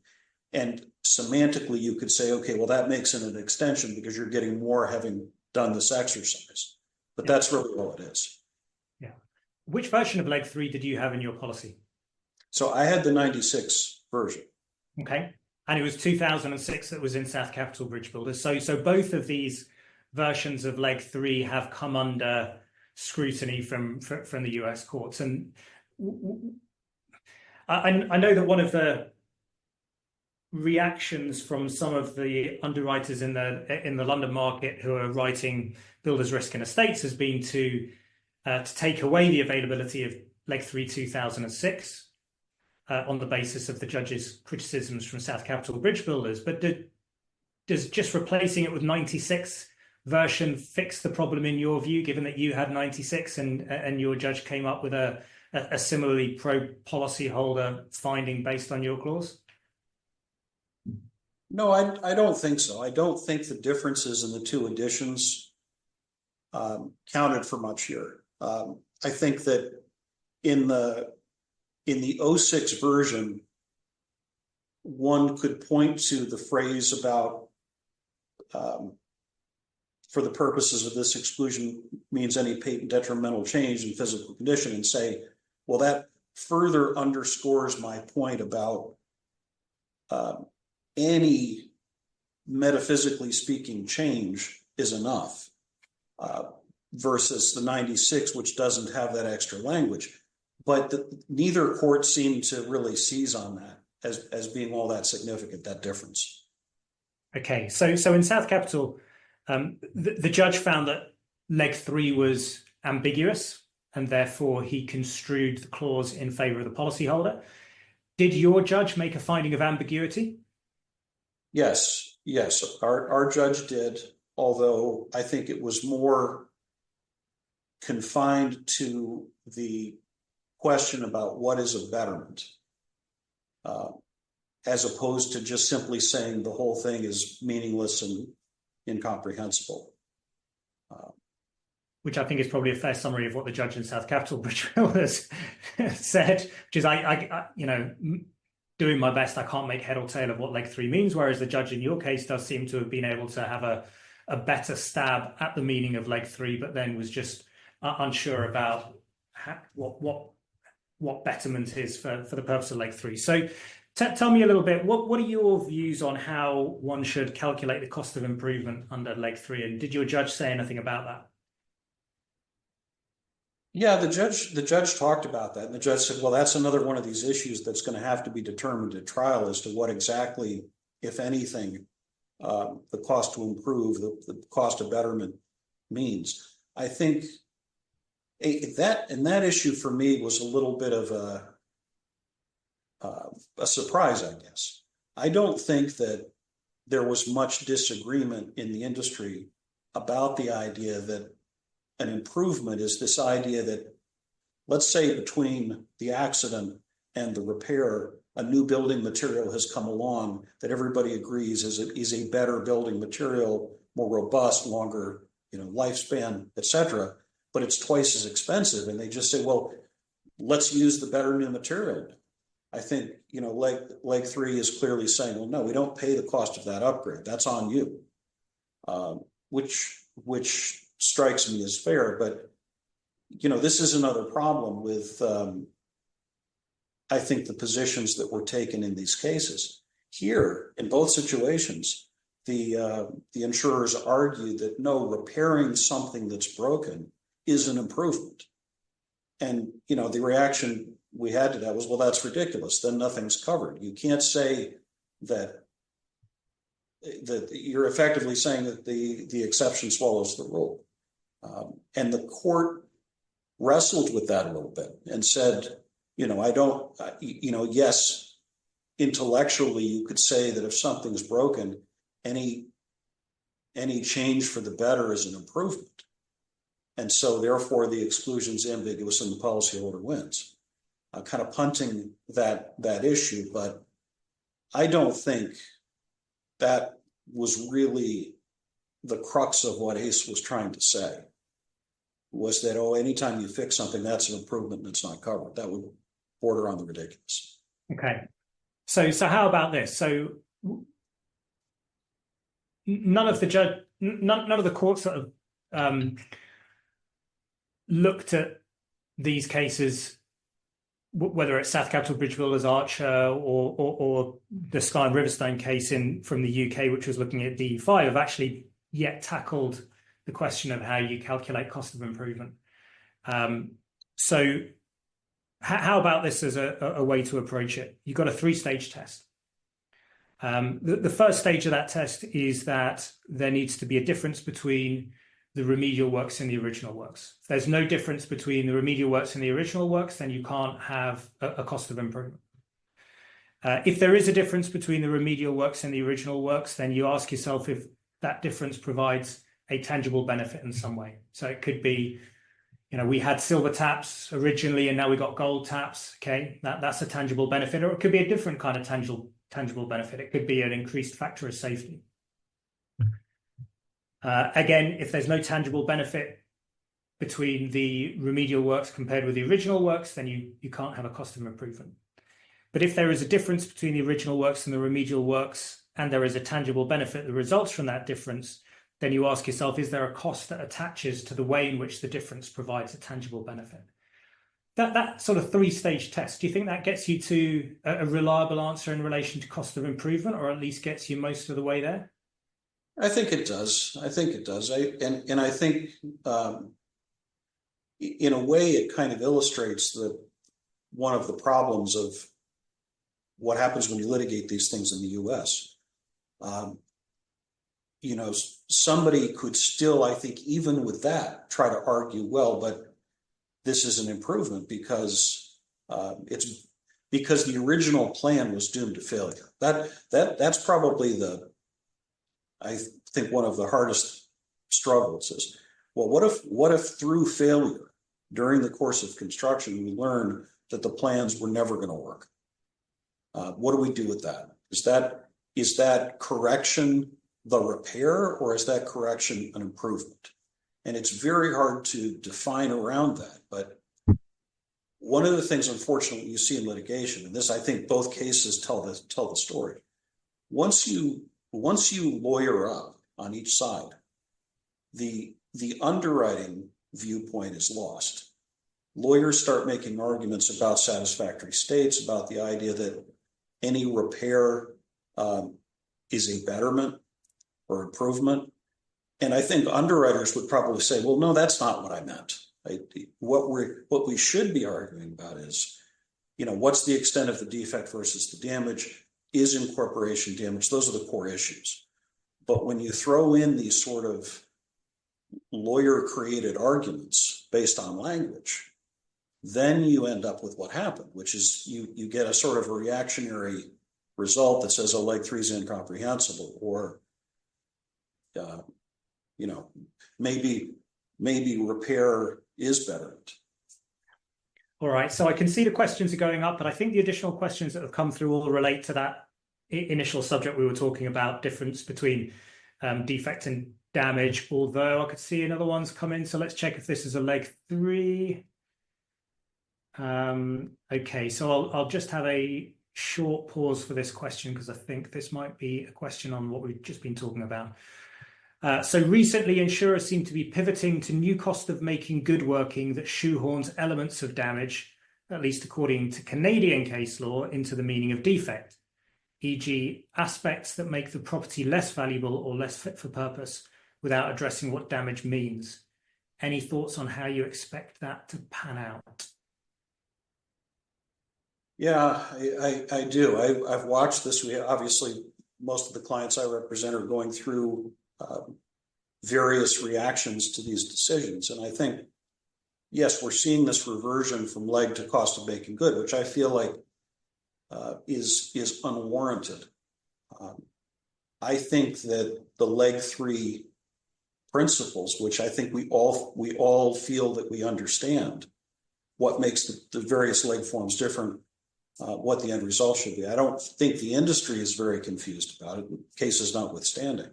And semantically, you could say, okay, well, that makes it an extension because you're getting more having done this exercise. But that's really all it is. Yeah. Which version of leg 3 did you have in your policy? So I had the 96 version. Okay. And it was 2006 that was in South Capital Bridge Builders. So both of these versions of leg 3 have come under scrutiny from the US courts. And I know that one of the reactions from some of the underwriters in the London market who are writing builders risk and estates has been to take away the availability of leg 3 2006 on the basis of the judge's criticisms from South Capital Bridge Builders. But does just replacing it with 96 version fix the problem in your view, given that you had 96 and your judge came up with a similarly pro policyholder finding based on your clause? No, I don't think so. I don't think the differences in the two editions counted for much here. I think that in the 06 version, one could point to the phrase about for the purposes of this exclusion means any patent detrimental change in physical condition, and say, well, that further underscores my point about any metaphysically speaking change is enough versus the 96, which doesn't have that extra language. But neither court seemed to really seize on that as being all that significant, that difference. Okay, so in South Capital, the judge found that leg 3 was ambiguous, and therefore he construed the clause in favor of the policyholder. Did your judge make a finding of ambiguity? Yes, our judge did, although I think it was more confined to the question about what is a betterment, as opposed to just simply saying the whole thing is meaningless and incomprehensible. Which I think is probably a fair summary of what the judge in South Capital Bridgeville has said, which is I doing my best, I can't make head or tail of what leg 3 means, whereas the judge in your case does seem to have been able to have a better stab at the meaning of leg 3, but then was just unsure about what betterment is for the purpose of leg 3. So tell me a little bit, what are your views on how one should calculate the cost of improvement under leg 3, and did your judge say anything about that? Yeah, the judge talked about that, and the judge said, well, that's another one of these issues that's going to have to be determined at trial as to what exactly, if anything, the cost to improve, the cost of betterment means. I think that issue for me was a little bit of a surprise, I guess. I don't think that there was much disagreement in the industry about the idea that an improvement is this idea that, let's say, between the accident and the repair, a new building material has come along that everybody agrees is a better building material, more robust, longer, lifespan, etc. But it's twice as expensive, and they just say, well, let's use the better new material. I think leg 3 is clearly saying, well, no, we don't pay the cost of that upgrade. That's on you, which strikes me as fair. But this is another problem with I think the positions that were taken in these cases. Here, in both situations, the insurers argued that no, repairing something that's broken is an improvement. And the reaction we had to that was, well, that's ridiculous. Then nothing's covered. You can't say that you're effectively saying that the exception swallows the rule. And the court wrestled with that a little bit and said, yes, intellectually you could say that if something's broken, any change for the better is an improvement. And so therefore the exclusion's ambiguous and the policyholder wins. Kind of punting that issue, but I don't think that was really the crux of what ACE was trying to say, was that, anytime you fix something, that's an improvement and it's not covered. That would border on the ridiculous. Okay. So how about this? So none of the courts that have looked at these cases, whether it's South Capital Bridgeville as Archer or the Sky and Riverstone case from the UK, which was looking at DE5, have actually yet tackled the question of how you calculate cost of improvement. So how about this as a way to approach it? You've got a 3-stage test. The first stage of that test is that there needs to be a difference between the remedial works and the original works. If there's no difference between the remedial works and the original works, then you can't have a cost of improvement. If there is a difference between the remedial works and the original works, then you ask yourself if that difference provides a tangible benefit in some way. So it could be, we had silver taps originally and now we got gold taps. Okay, that's a tangible benefit, or it could be a different kind of tangible benefit. It could be an increased factor of safety. Again, if there's no tangible benefit between the remedial works compared with the original works, then you can't have a cost of improvement. But if there is a difference between the original works and the remedial works, and there is a tangible benefit that results from that difference, then you ask yourself, is there a cost that attaches to the way in which the difference provides a tangible benefit? That sort of 3-stage test, do you think that gets you to a reliable answer in relation to cost of improvement, or at least gets you most of the way there? I think it does. I think I think in a way it kind of illustrates one of the problems of what happens when you litigate these things in the U.S. somebody could still, I think, even with that, try to argue, well, but this is an improvement because because the original plan was doomed to failure. That's probably I think one of the hardest struggles is, well, what if through failure during the course of construction, we learned that the plans were never going to work? What do we do with that? Is that correction the repair, or is that correction an improvement? And it's very hard to define around that. But one of the things, unfortunately, you see in litigation, and this, I think both cases tell the story. Once you lawyer up on each side, the underwriting viewpoint is lost. Lawyers start making arguments about satisfactory states, about the idea that any repair is a betterment or improvement. And I think underwriters would probably say, well, no, that's not what I meant. What we should be arguing about is, what's the extent of the defect versus the damage? Is incorporation damage? Those are the core issues. But when you throw in these sort of lawyer-created arguments based on language, then you end up with what happened, which is you get a sort of a reactionary result that says, oh, leg 3 is incomprehensible, or maybe repair is betterment. All right, so I can see the questions are going up, but I think the additional questions that have come through all relate to that initial subject we were talking about, difference between defect and damage, although I could see another one's come in. So let's check if this is a leg 3. Okay, so I'll just have a short pause for this question because I think this might be a question on what we've just been talking about. So recently, insurers seem to be pivoting to new cost of making good working that shoehorns elements of damage, at least according to Canadian case law, into the meaning of defect, e.g. aspects that make the property less valuable or less fit for purpose without addressing what damage means. Any thoughts on how you expect that to pan out? Yeah, I do. I've watched this. Obviously, most of the clients I represent are going through various reactions to these decisions. And I think, yes, we're seeing this reversion from leg to cost of making good, which I feel like is unwarranted. I think that the leg 3 principles, which I think we all feel that we understand what makes the various leg forms different, what the end result should be. I don't think the industry is very confused about it, cases notwithstanding.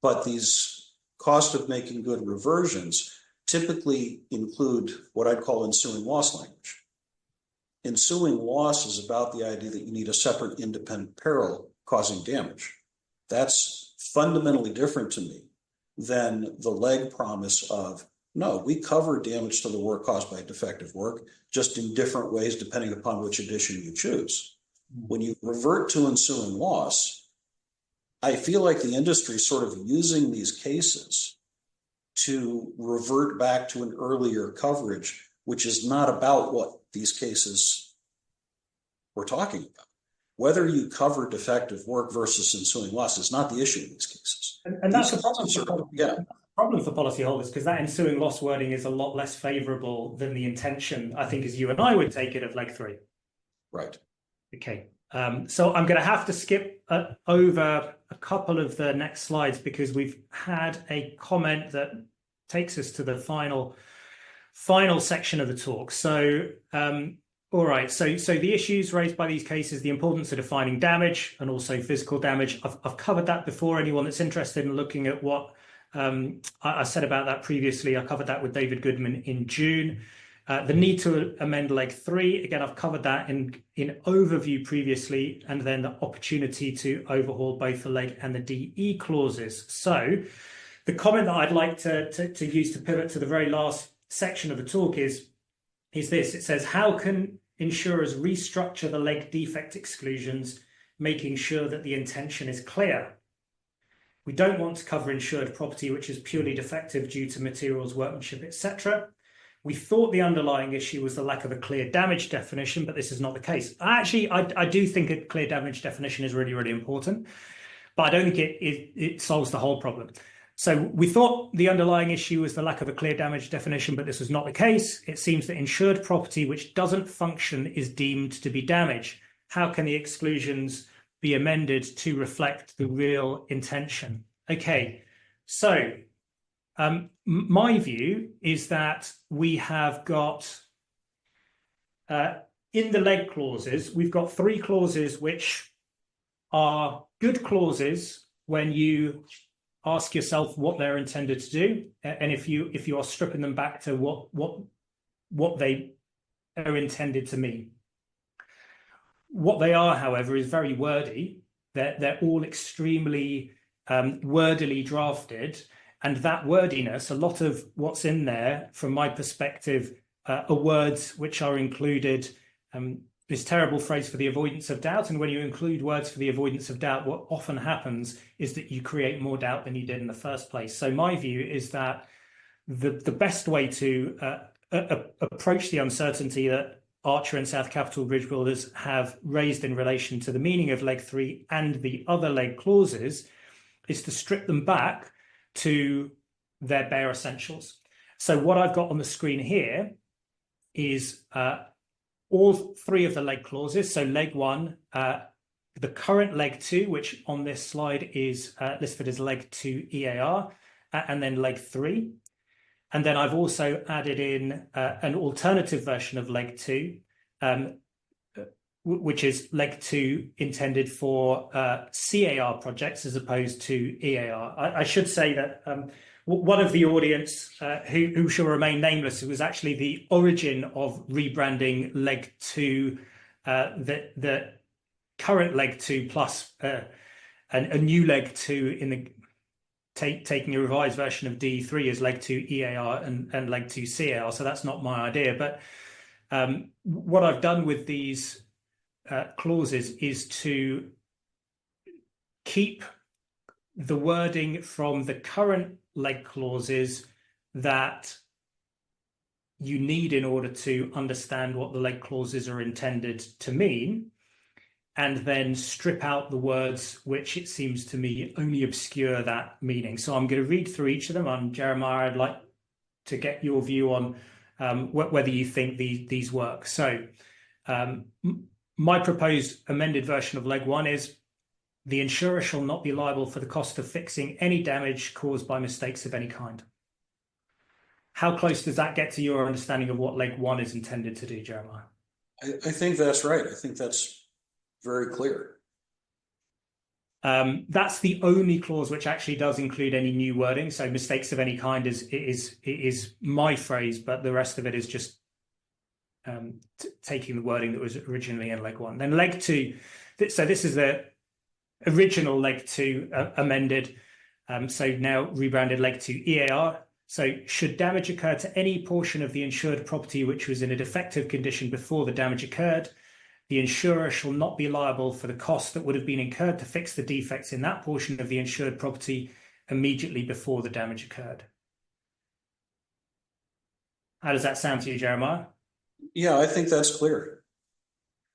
But these cost of making good reversions typically include what I'd call ensuing loss language. Ensuing loss is about the idea that you need a separate independent peril causing damage. That's fundamentally different to me than the leg promise of, no, we cover damage to the work caused by defective work, just in different ways depending upon which edition you choose. When you revert to ensuing loss, I feel like the industry is sort of using these cases to revert back to an earlier coverage, which is not about what these cases were talking about. Whether you cover defective work versus ensuing loss is not the issue in these cases. And that's the problem for policyholders, because that ensuing loss wording is a lot less favorable than the intention, I think, as you and I would take it, of leg 3. Right. Okay. So I'm going to have to skip over a couple of the next slides because we've had a comment that takes us to the final section of the talk. So, all right. So the issues raised by these cases, the importance of defining damage and also physical damage. I've covered that before. Anyone that's interested in looking at what I said about that previously, I covered that with David Goodman in June. The need to amend leg 3, again, I've covered that in overview previously, and then the opportunity to overhaul both the leg and the DE clauses. So the comment that I'd like to use to pivot to the very last section of the talk is this. It says, how can insurers restructure the leg defect exclusions, making sure that the intention is clear? We don't want to cover insured property which is purely defective due to materials, workmanship, etc. We thought the underlying issue was the lack of a clear damage definition, but this is not the case. Actually, I do think a clear damage definition is really, really important. but I don't think it solves the whole problem. So we thought the underlying issue was the lack of a clear damage definition, but this was not the case. It seems that insured property which doesn't function is deemed to be damage. How can the exclusions be amended to reflect the real intention? Okay, so my view is that we have got, in the leg clauses, we've got 3 clauses which are good clauses when you ask yourself what they're intended to do, and if you are stripping them back to what they are intended to mean. What they are, however, is very wordy. They're all extremely wordily drafted, and that wordiness, a lot of what's in there, from my perspective, are words which are included. This terrible phrase for the avoidance of doubt, and when you include words for the avoidance of doubt, what often happens is that you create more doubt than you did in the first place. So my view is that the best way to approach the uncertainty that Archer and South Capital Bridge Builders have raised in relation to the meaning of leg 3 and the other leg clauses is to strip them back to their bare essentials. So what I've got on the screen here is all 3 of the leg clauses. So leg 1, the current leg 2, which on this slide is listed as leg 2 EAR, and then leg 3. And then I've also added in an alternative version of leg 2, which is leg 2 intended for CAR projects as opposed to EAR. I should say that one of the audience who shall remain nameless, it was actually the origin of rebranding leg 2, the current leg 2 plus a new leg 2 in the taking a revised version of D3 as leg 2 EAR and leg 2 CAR. So that's not my idea. But what I've done with these clauses is to keep the wording from the current leg clauses that you need in order to understand what the leg clauses are intended to mean, and then strip out the words which it seems to me only obscure that meaning. So I'm going to read through each of them. And Jeremiah, I'd like to get your view on whether you think these work. So my proposed amended version of leg 1 is: the insurer shall not be liable for the cost of fixing any damage caused by mistakes of any kind. How close does that get to your understanding of what leg 1 is intended to do, Jeremiah? I think that's right. I think that's very clear. That's the only clause which actually does include any new wording. So mistakes of any kind is my phrase, but the rest of it is just taking the wording that was originally in leg 1. Then leg 2, so this is the original leg 2 amended, so now rebranded leg 2 EAR. So should damage occur to any portion of the insured property which was in a defective condition before the damage occurred, the insurer shall not be liable for the cost that would have been incurred to fix the defects in that portion of the insured property immediately before the damage occurred. How does that sound to you, Jeremiah? Yeah, I think that's clear.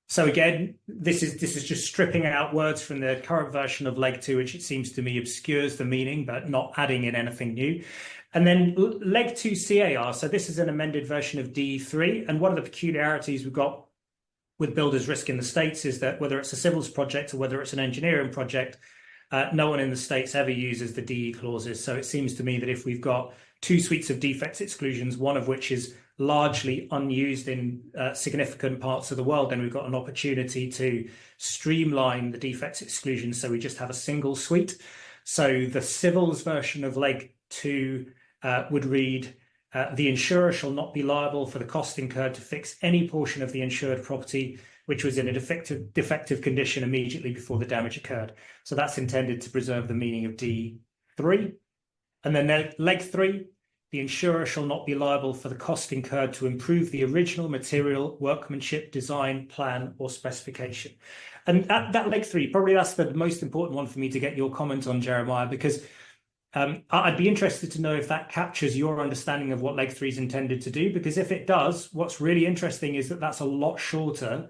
So again, this is just stripping out words from the current version of leg 2, which it seems to me obscures the meaning, but not adding in anything new. And then leg 2 CAR. So this is an amended version of D3. And one of the peculiarities we've got with builders risk in the States is that whether it's a civils project or whether it's an engineering project, no one in the States ever uses the DE clauses. So it seems to me that if we've got 2 suites of defects exclusions, one of which is largely unused in significant parts of the world, then we've got an opportunity to streamline the defects exclusion. So we just have a single suite. So the civils version of leg 2 would read, the insurer shall not be liable for the cost incurred to fix any portion of the insured property which was in a defective condition immediately before the damage occurred. So that's intended to preserve the meaning of D3. And then leg 3, the insurer shall not be liable for the cost incurred to improve the original material, workmanship, design, plan, or specification. And that leg 3, probably that's the most important one for me to get your comment on, Jeremiah, because I'd be interested to know if that captures your understanding of what leg 3 is intended to do, because if it does, what's really interesting is that that's a lot shorter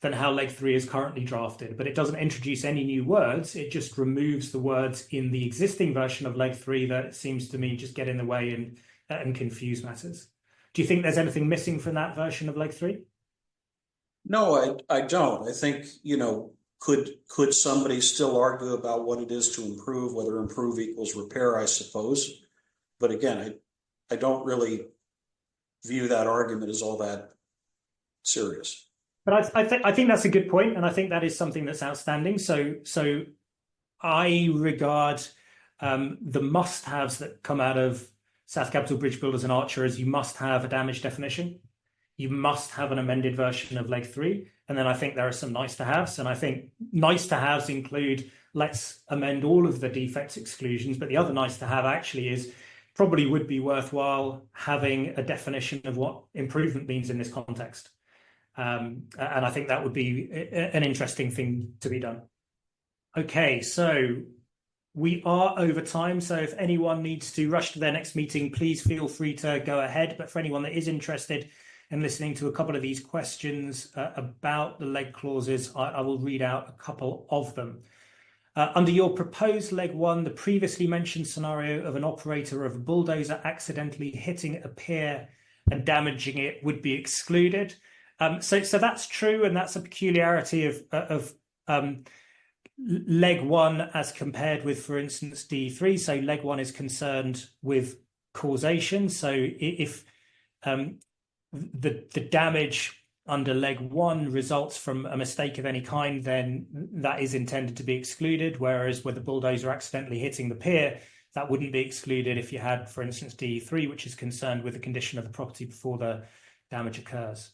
than how leg 3 is currently drafted, but it doesn't introduce any new words. It just removes the words in the existing version of leg 3 that seems to me just get in the way and confuse matters. Do you think there's anything missing from that version of leg 3? No, I don't. I think, could somebody still argue about what it is to improve, whether improve equals repair, I suppose. But again, I don't really view that argument as all that serious. But I think that's a good point, and I think that is something that's outstanding. So I regard the must-haves that come out of South Capital Bridge Builders and Archer as you must have a damage definition, you must have an amended version of leg 3, and then I think there are some nice-to-haves, and I think nice-to-haves include let's amend all of the defects exclusions, but the other nice-to-have actually is probably would be worthwhile having a definition of what improvement means in this context. And I think that would be an interesting thing to be done. Okay, so we are over time. So if anyone needs to rush to their next meeting, please feel free to go ahead. But for anyone that is interested in listening to a couple of these questions about the leg clauses, I will read out a couple of them. Under your proposed leg 1, the previously mentioned scenario of an operator of a bulldozer accidentally hitting a pier and damaging it would be excluded. So that's true, and that's a peculiarity of leg 1 as compared with, for instance, D3. So leg 1 is concerned with causation. So if the damage under leg 1 results from a mistake of any kind, then that is intended to be excluded. Whereas with the bulldozer accidentally hitting the pier, that wouldn't be excluded if you had, for instance, D3, which is concerned with the condition of the property before the damage occurs.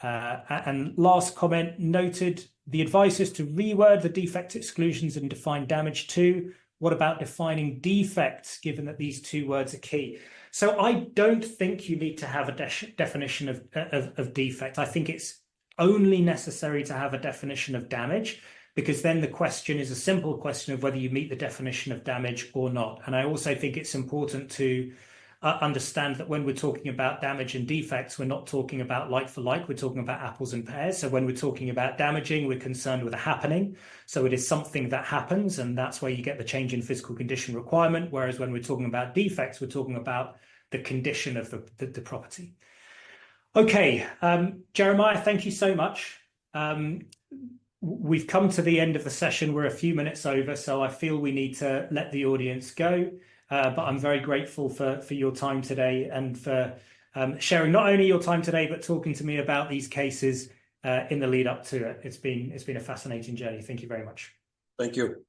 And last comment, noted the advice is to reword the defect exclusions and define damage too. What about defining defects, given that these two words are key? So I don't think you need to have a definition of defect. I think it's only necessary to have a definition of damage, because then the question is a simple question of whether you meet the definition of damage or not. And I also think it's important to understand that when we're talking about damage and defects, we're not talking about like for like, we're talking about apples and pears. So when we're talking about damaging, we're concerned with a happening. So it is something that happens, and that's where you get the change in physical condition requirement. Whereas when we're talking about defects, we're talking about the condition of the property. Okay, Jeremiah, thank you so much. We've come to the end of the session. We're a few minutes over, so I feel we need to let the audience go. But I'm very grateful for your time today and for sharing not only your time today, but talking to me about these cases in the lead up to it. It's been a fascinating journey. Thank you very much. Thank you.